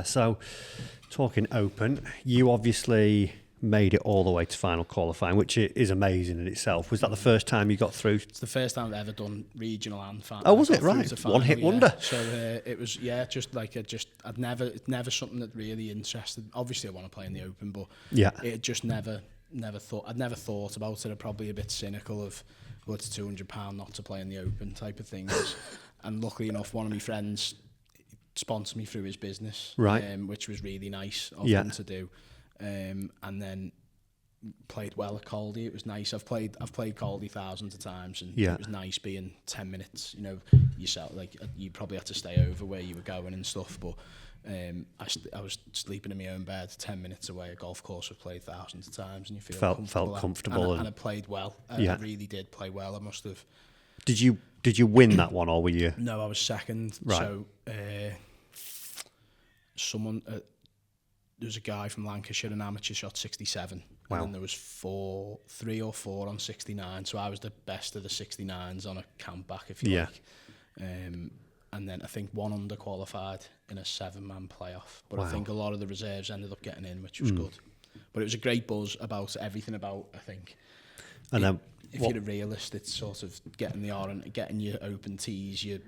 So, talking Open, you obviously made it all the way to final qualifying, which is amazing in itself. Was that the first time you got through? It's the first time I've ever done regional and final. Oh, was it? Right. One hit wonder. So it was, I'd never something that really interested. Obviously I want to play in the Open, but it just never thought about it. I'm probably a bit cynical of, well, it's £200 not to play in the Open type of things. And luckily enough, one of my friends sponsored me through his business, right, which was really nice of him to do. And then played well at Caldy. It was nice. I've played Caldy thousands of times, and it was nice being 10 minutes. You know, yourself, like you probably had to stay over where you were going and stuff, but I was sleeping in my own bed 10 minutes away. A golf course I've played thousands of times, and you felt comfortable. And I played well. I really did play well. I must have. Did you win that one, or were you? No, I was second. Right. So someone. There was a guy from Lancashire, an amateur, shot 67. Wow. And then there was 3 or 4 on 69. So I was the best of the 69s on a count back, if you like. And then I think one under qualified in a 7-man playoff. But I think a lot of the reserves ended up getting in, which was good. But it was a great buzz about everything about, I think. And then if you're a realist, it's sort of getting your open tees, your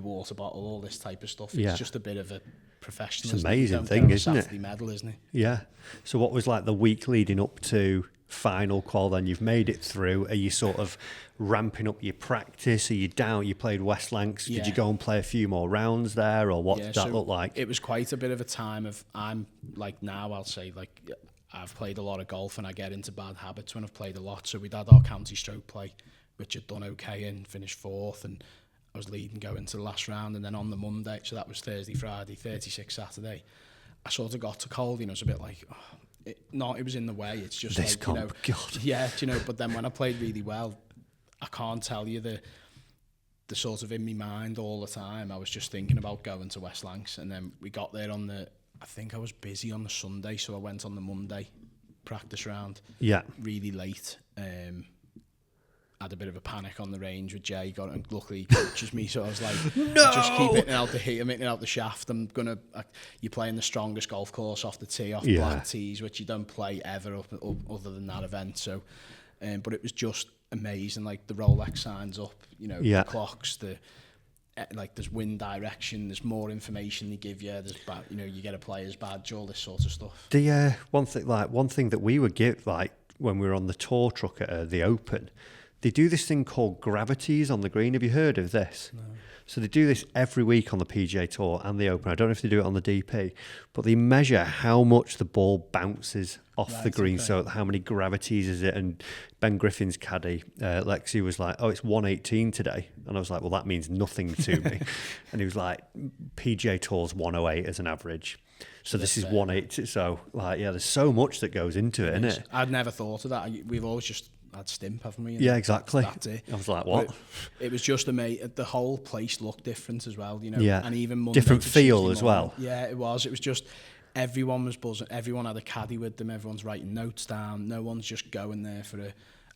water bottle, all this type of stuff. It's just a bit of a professional. It's an amazing thing, isn't it? Medal, isn't it? Yeah. So what was like the week leading up to final qual then? You've made it through. Are you sort of ramping up your practice? Are you down? You played West Lancs. Did you go and play a few more rounds there, or what did that look like? It was quite a bit of a time of, I'm like now I'll say like I've played a lot of golf and I get into bad habits when I've played a lot. So we'd had our county stroke play, which had done okay and finished 4th, and I was leading going to the last round, and then on the Monday, so that was Thursday, Friday, 36 Saturday, I sort of got to Caldy and I was a bit like, it was in the way. It's just this like, comp, God. Yeah, but then when I played really well, I can't tell you the sort of in my mind all the time, I was just thinking about going to West Lancs, and then we got there I think I was busy on the Sunday, so I went on the Monday practice round really late. Had a bit of a panic on the range with Jay, got it, and luckily he coaches me, so I was like, no! Just keep hitting out the heat, I'm hitting out the shaft. You're playing the strongest golf course off the tee, off black tees, which you don't play ever up other than that event. So, but it was just amazing. Like the Rolex signs up, the clocks, there's wind direction, there's more information they give you. There's you get a player's badge, all this sort of stuff. The one thing that we would give, like when we were on the tour truck at the Open. They do this thing called gravities on the green. Have you heard of this? No. So they do this every week on the PGA Tour and the Open. I don't know if they do it on the DP, but they measure how much the ball bounces off the green. Okay. So how many gravities is it? And Ben Griffin's caddy, Lexi, was like, oh, it's 118 today. And I was like, well, that means nothing to me. And he was like, PGA Tour's 108 as an average. So this is 180. So there's so much that goes into it, isn't it? I'd never thought of that. We've always just had stimp, haven't we? Yeah, exactly. That's it. I was like, what? It was just amazing. The whole place looked different as well, and even Monday different feel as well. Yeah, it was just everyone was buzzing. Everyone had a caddy with them. Everyone's writing notes down. No one's just going there for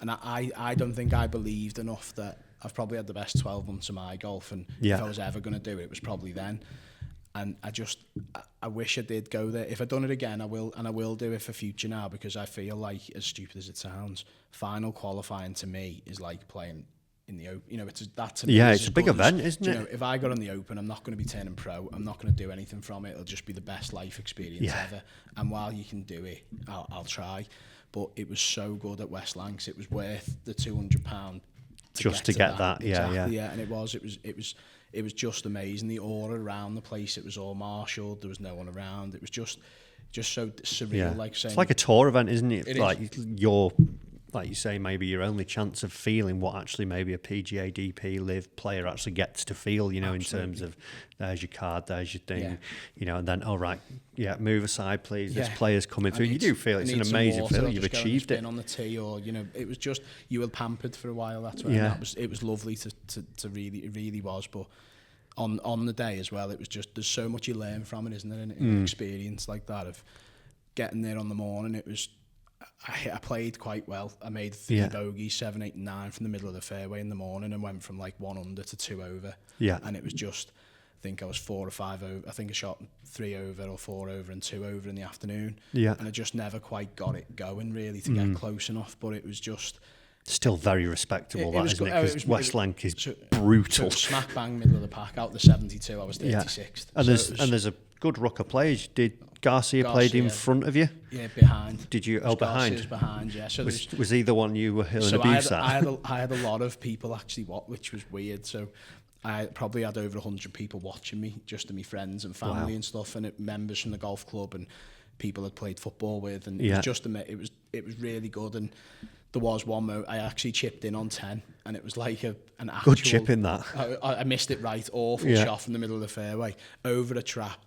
and I don't think I believed enough that I've probably had the best 12 months of my golf, and if I was ever going to do it, it was probably then. And I wish I did go there. If I'd done it again, I will, and I will do it for future now, because I feel like, as stupid as it sounds, final qualifying to me is like playing in the Open. It's that to me. Yeah, it's a big event, isn't it? If I got on the Open, I'm not going to be turning pro. I'm not going to do anything from it. It'll just be the best life experience ever. And while you can do it, I'll try. But it was so good at West Lancs. It was worth the £200 just to get that. Exactly, yeah. And it was just amazing. The aura around the place, it was all marshalled. There was no one around. It was just so surreal. Yeah. Like saying, it's like a tour event, isn't it? It like you say, maybe your only chance of feeling what actually maybe a PGA DP Live player actually gets to feel, Absolutely. In terms of there's your card, there's your thing, and then, move aside, please. This player's coming through. You do feel it's an amazing feeling. You've achieved it. On the tee, or it was just, you were pampered for a while. That's right. Yeah. It was lovely to really, it really was. But on the day as well, it was just, there's so much you learn from it, isn't there? In an experience like that of getting there on the morning, it was. I played quite well. I made 3 bogeys, 7, 8, and 9 from the middle of the fairway in the morning, and went from like 1 under to 2 over. Yeah, and it was just think I was 4 or 5 over. I think I shot 3 over or 4 over and 2 over in the afternoon. Yeah. And I just never quite got it going really to get close enough. But it was just... Still very respectable, that, isn't it? Because West Lanc is so brutal. Smack bang middle of the pack, out the 72, I was 36th. And there's a good ruck of players. Did Garcia played in front of you? Yeah, behind. Did you? Garcia's Behind? behind, yeah. So was he the one you were hurling abuse at? I had a lot of people actually, which was weird. So I probably had over 100 people watching me, just to my friends and family and stuff, and members from the golf club and people I'd played football with, and it was just it was really good. And there was one moment I actually chipped in on 10, and it was like an actual... Good chip in that. I missed it right, awful shot from the middle of the fairway, over a trap,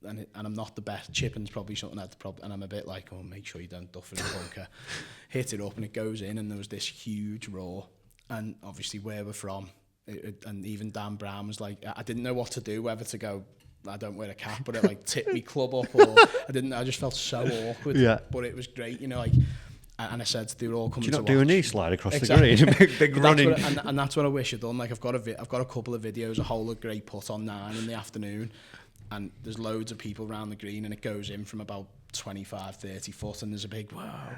and I'm not the best. Chipping's probably something and I'm a bit like, oh, make sure you don't duff it in the bunker. Hit it up, and it goes in, and there was this huge roar, and obviously where we're from, and even Dan Brown was like, I didn't know what to do, whether to go, I don't wear a cap, but it like tipped me club up, or I just felt so awkward. But it was great, you know, like... And I said they were all coming to watch. Do you not do a knee slide across the green? big running. And that's what I wish I'd done. Like I've got a couple of videos, a whole of great putt on 9 in the afternoon, and there's loads of people around the green, and it goes in from about 25, 30 foot, and there's a big wow,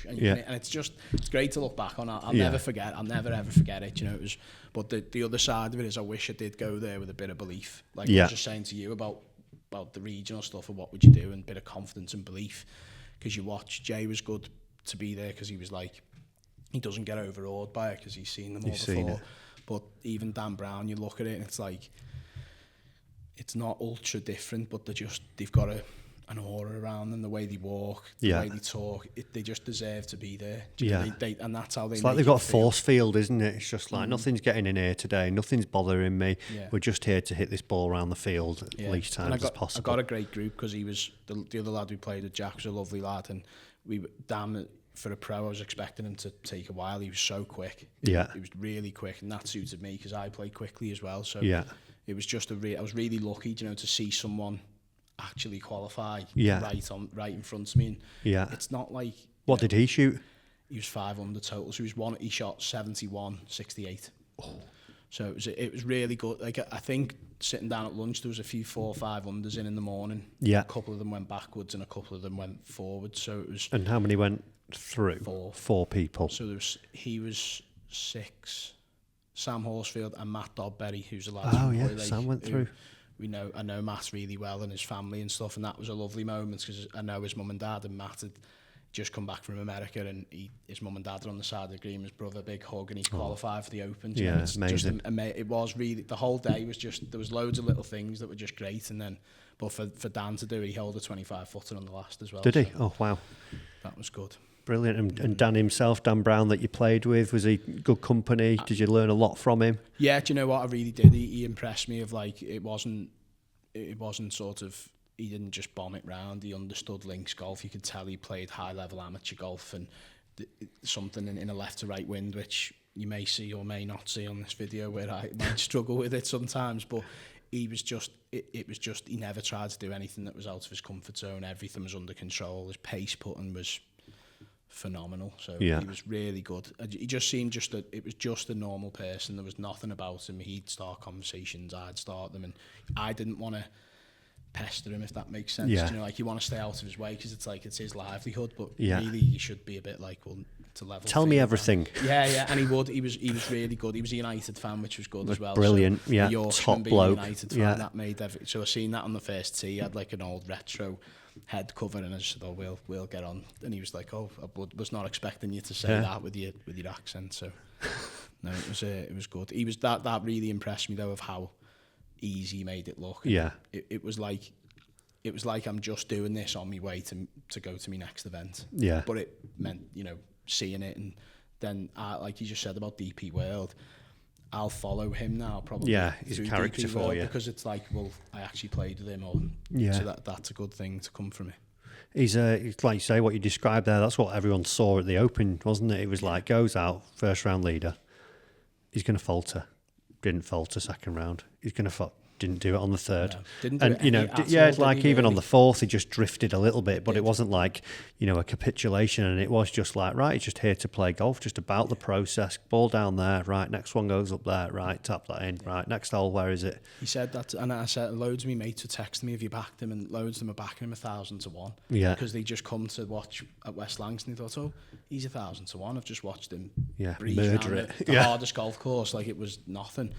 and it's great to look back on. I'll never forget. I'll never ever forget it. You know, it was. But the other side of it is, I wish I did go there with a bit of belief. Like I was just saying to you about the regional stuff and what would you do, and a bit of confidence and belief, because you watch. Jay was good to be there because he was like, he doesn't get overawed by it because he's seen them all before. But even Dan Brown, you look at it and it's like, it's not ultra different, but they've got an aura around them, the way they walk, the way they talk. They just deserve to be there. And that's how they. It's like they've got a force field, isn't it? It's just like nothing's getting in here today, nothing's bothering me. We're just here to hit this ball around the field at least times as possible. I got a great group because he was the other lad we played with. Jack was a lovely lad, and for a pro, I was expecting him to take a while. He was so quick. He was really quick, and that suited me because I play quickly as well. So it was just I was really lucky, you know, to see someone actually qualify right in front of me. And it's not like... What did he shoot? He was 5 under total. So he shot 71, 68. Oh. So it was really good. Like I think sitting down at lunch, there was a few 4 or 5 unders in the morning. A couple of them went backwards and a couple of them went forwards. So it was... And how many went through? 4 people. So he was 6. Sam Horsfield and Matt Dodberry, who's a lad from Hoylake, Sam went through. I know Matt really well and his family and stuff, and that was a lovely moment because I know his mum and dad, and Matt had just come back from America, and his mum and dad are on the side of the green, his brother, big hug, and he qualified for the Open. It's amazing. It was really, the whole day was just, there was loads of little things that were just great, and then, but for Dan to do, he held a 25-footer on the last as well. Did he? Oh, wow. That was good. Brilliant. And Dan himself, Dan Brown, that you played with, was he good company? Did you learn a lot from him? Yeah, do you know what? I really did. He impressed me of like, it wasn't sort of, he didn't just bomb it round. He understood links golf. You could tell he played high-level amateur golf, and something in a left to right wind, which you may see or may not see on this video, where I might struggle with it sometimes. But he was just, it was just, he never tried to do anything that was out of his comfort zone. Everything was under control. His pace putting was phenomenal. So he was really good. He just seemed it was just a normal person. There was nothing about him. He'd start conversations, I'd start them, and I didn't want to pester him, if that makes sense. You know, like, you want to stay out of his way because it's like, it's his livelihood, but really you should be a bit like, well, to level. Tell me everything. And he would. He was really good. He was a United fan, which was good as well. Brilliant. So top bloke. United fan, that made so I seen that on the first tee. He had like an old retro head cover, and I just said, oh, we'll get on. And he was like, oh, I was not expecting you to say that with your accent. So no, it was good. He was that really impressed me though, of how easy he made it look. It was like I'm just doing this on my way to go to my next event. But it meant, you know, seeing it, and then like you just said about DP World, I'll follow him now probably. He's a character for you, because it's like, well, I actually played with him, so that's a good thing to come from it. He's like you say, what you described there, that's what everyone saw at the Open, wasn't it? It was like, goes out, first round leader, he's going to falter. Didn't falter second round. He's going to didn't do it on the third. No, didn't do And it you know, at all, it's did like he, even on really? the fourth, he just drifted a little bit, but it wasn't like, you know, a capitulation. And it was just like, right, he's just here to play golf, just about the process. Ball down there, right, next one goes up there, right, tap that in, right, next hole, where is it? He said that, and I said loads of me mates were texting me if you backed him, and loads of them are backing him 1,000 to 1. Yeah. Because they just come to watch at West Lancs and they thought, oh, he's 1,000 to 1. I've just watched him breeze murder around it. the hardest golf course like it was nothing.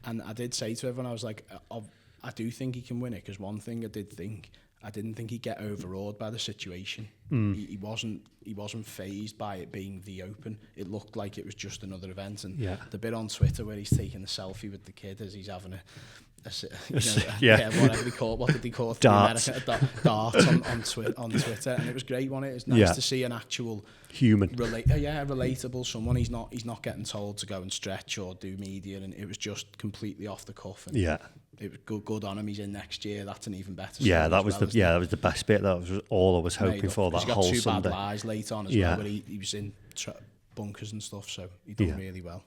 And I did say to everyone, I was like, I do think he can win it, because one thing I didn't think he'd get overawed by the situation. He wasn't phased by it being the Open. It looked like it was just another event. And the bit on Twitter where he's taking a selfie with the kid as he's having whatever they call it. What did they call it? Darts. Darts on Twitter, and it was great, wasn't it? It's nice to see an actual human, relatable someone. He's not getting told to go and stretch or do media, and it was just completely off the cuff. And it was good on him. He's in next year. That's an even better. Yeah, that was that was the best bit. That was all I was hoping for. That whole Sunday. He got 2 bad lies late on as well, where he was in bunkers and stuff, so he done really well.